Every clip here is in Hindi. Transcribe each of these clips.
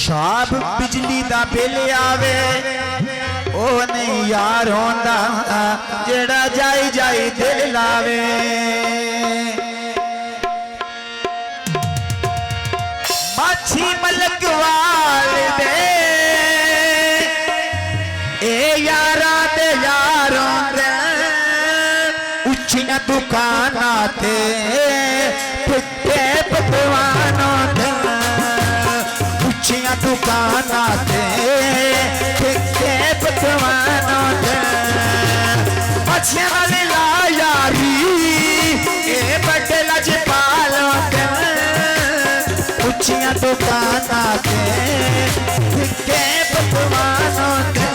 शाब बिजली दा बिल आवे ओ नहीं यार होंदा जेड़ा जाई जाई दिल लावे। माछी मलक वाले दे ए यारा दे यारों दे उच्चियां दुकानां ते फिक्के पकवानों दे उच्चियां दुकानां ते फिक्के पकवानों दे मछियां वाले ला यारी ए बड़े लजपालों दे उच्चियां दुकानां ते फिक्के पकवानों दे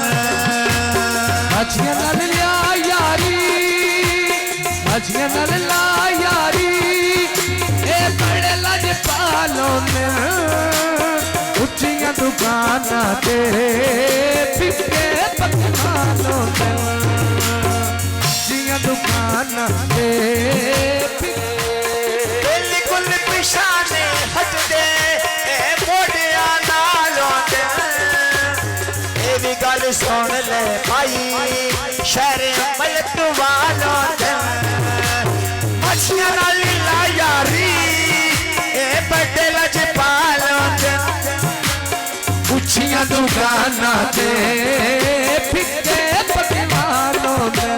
मछियां नाल ला यारी मछियां नाल ला यारी ए बड़े लजपालों दे उच्चियां दुकानां ते फिक्के पकवानों दे उच्चियां दुकानां ते बिल्कुल पिछाने हट दे मोटिया नालों दे ये भी गल सुन ले भाई शहर मलक वालों दे मछियां नाल ला यारी ए बड़े लजपालों दे उच्चियां दुकानां ते फिक्के पकवानों दे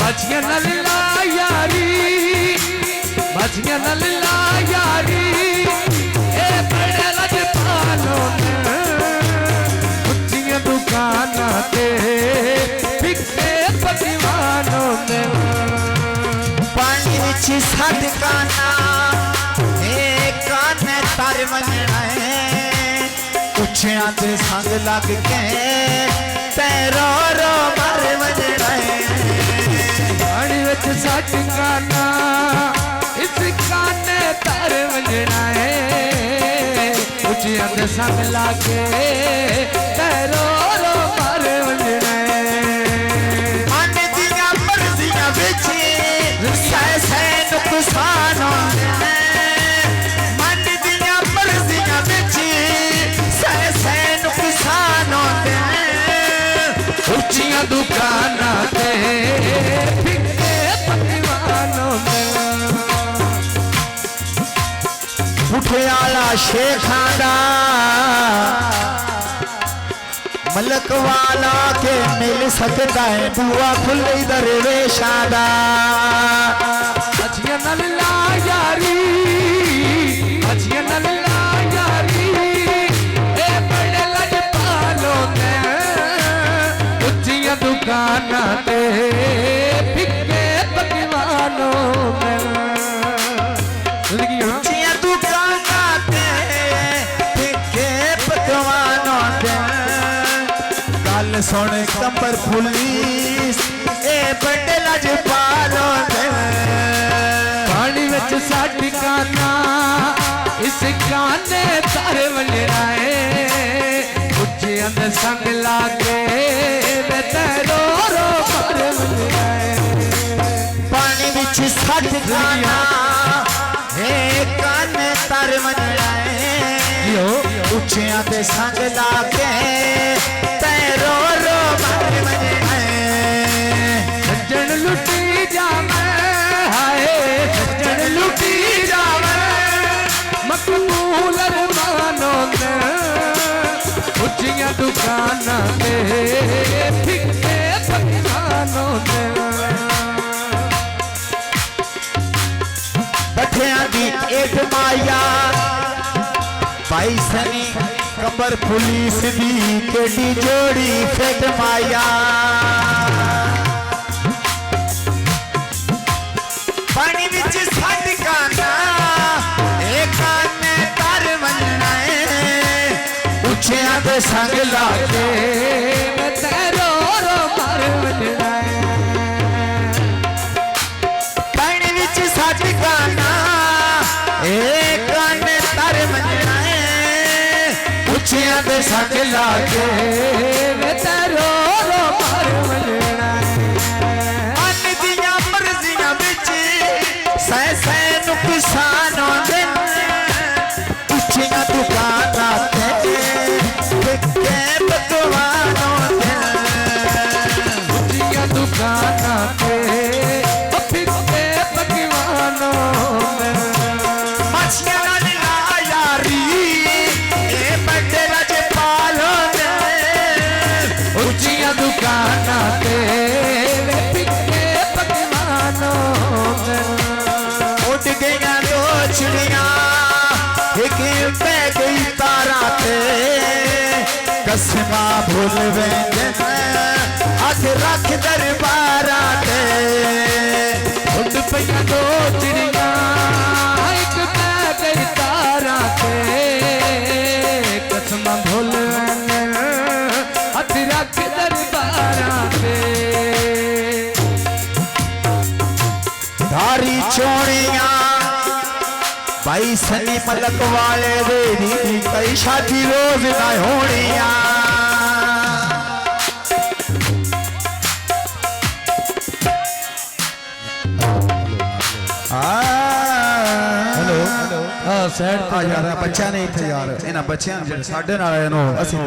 मछियां नाल ला यारी मछियां नाल ला यारी ए बड़े लजपालों दे उच्चियां दुकानां ते फिक्के पकवानों दे पानी विच सदकाना काने तर वजना है उच्चियां ते संग लग के पैरो रो मर वजना है पानी विच सदकाना इस काने तर वजना है उच्चियां ते संग लग के पैरो रो मर वजना है मन दियां मर्जियां विच सह सह नुकसान होंदे मन दियां मर्जियां विच सह सह नुकसान होंदे उच्चियां दुकानां ते फिक्के पकवानों दे पुठे आला शेखां दा मलक वाला के मिल सकता है बुआ खुल गई दरवेशां दा मछियां नाल ला यारी मछियां नाल ला यारी ए बड़े लजपालों दे उच्चियां दुकानां ते फिक्के पकवानों दे उच्चियां दुकानां ते फिक्के पकवानों दे गल सुन कंबर पुलिस ए बड़े लजपालों दे पानी विच सदकाना इस काने तर वजना है उच्चियां दे संग लागे मैं तेरो रो मर वजना है पानी विच सदकाना ए काने तर वजना है उच्चियां दे संग लागे तेरो रो मर वजना है सज्जन लुटी जावे हाय सज्जन लुटी जावे मकबूल अरमानों दे उच्चियां दुकानां ते फिक्के पकवानों दे बठियां दी एक माया भाई सनी कंबर पुलिस दी केडी जोड़ी फिट माया पानी विच सदकाना एक काने तर वजना है उच्चियां दे संग लागे मैं तेरो रो मर वजना है पानी विच सदकाना एक काने तर वजना है उच्चियां दे संग लागे मैं तेरो रो मर वजना है मन दियां मर्जियां विच सह सह नुकसान होंदे उच्चियां दुकानां ते कसमां भुल वेंदन हथ रख दरबारां ते उड़ पईयां दो चिड़ियां एक पै गई तारां ते कसमां भुल वेंदन हथ रख दरबारां ते धारी चोणियां भाई सनी मलक वाले दी कई शादी रोज ना होनियां हेलो हाँ सैड यार बच्चा नहीं थे यार इन्हां बच्चियां जेह्ड़े साडे नाल आए नो असीं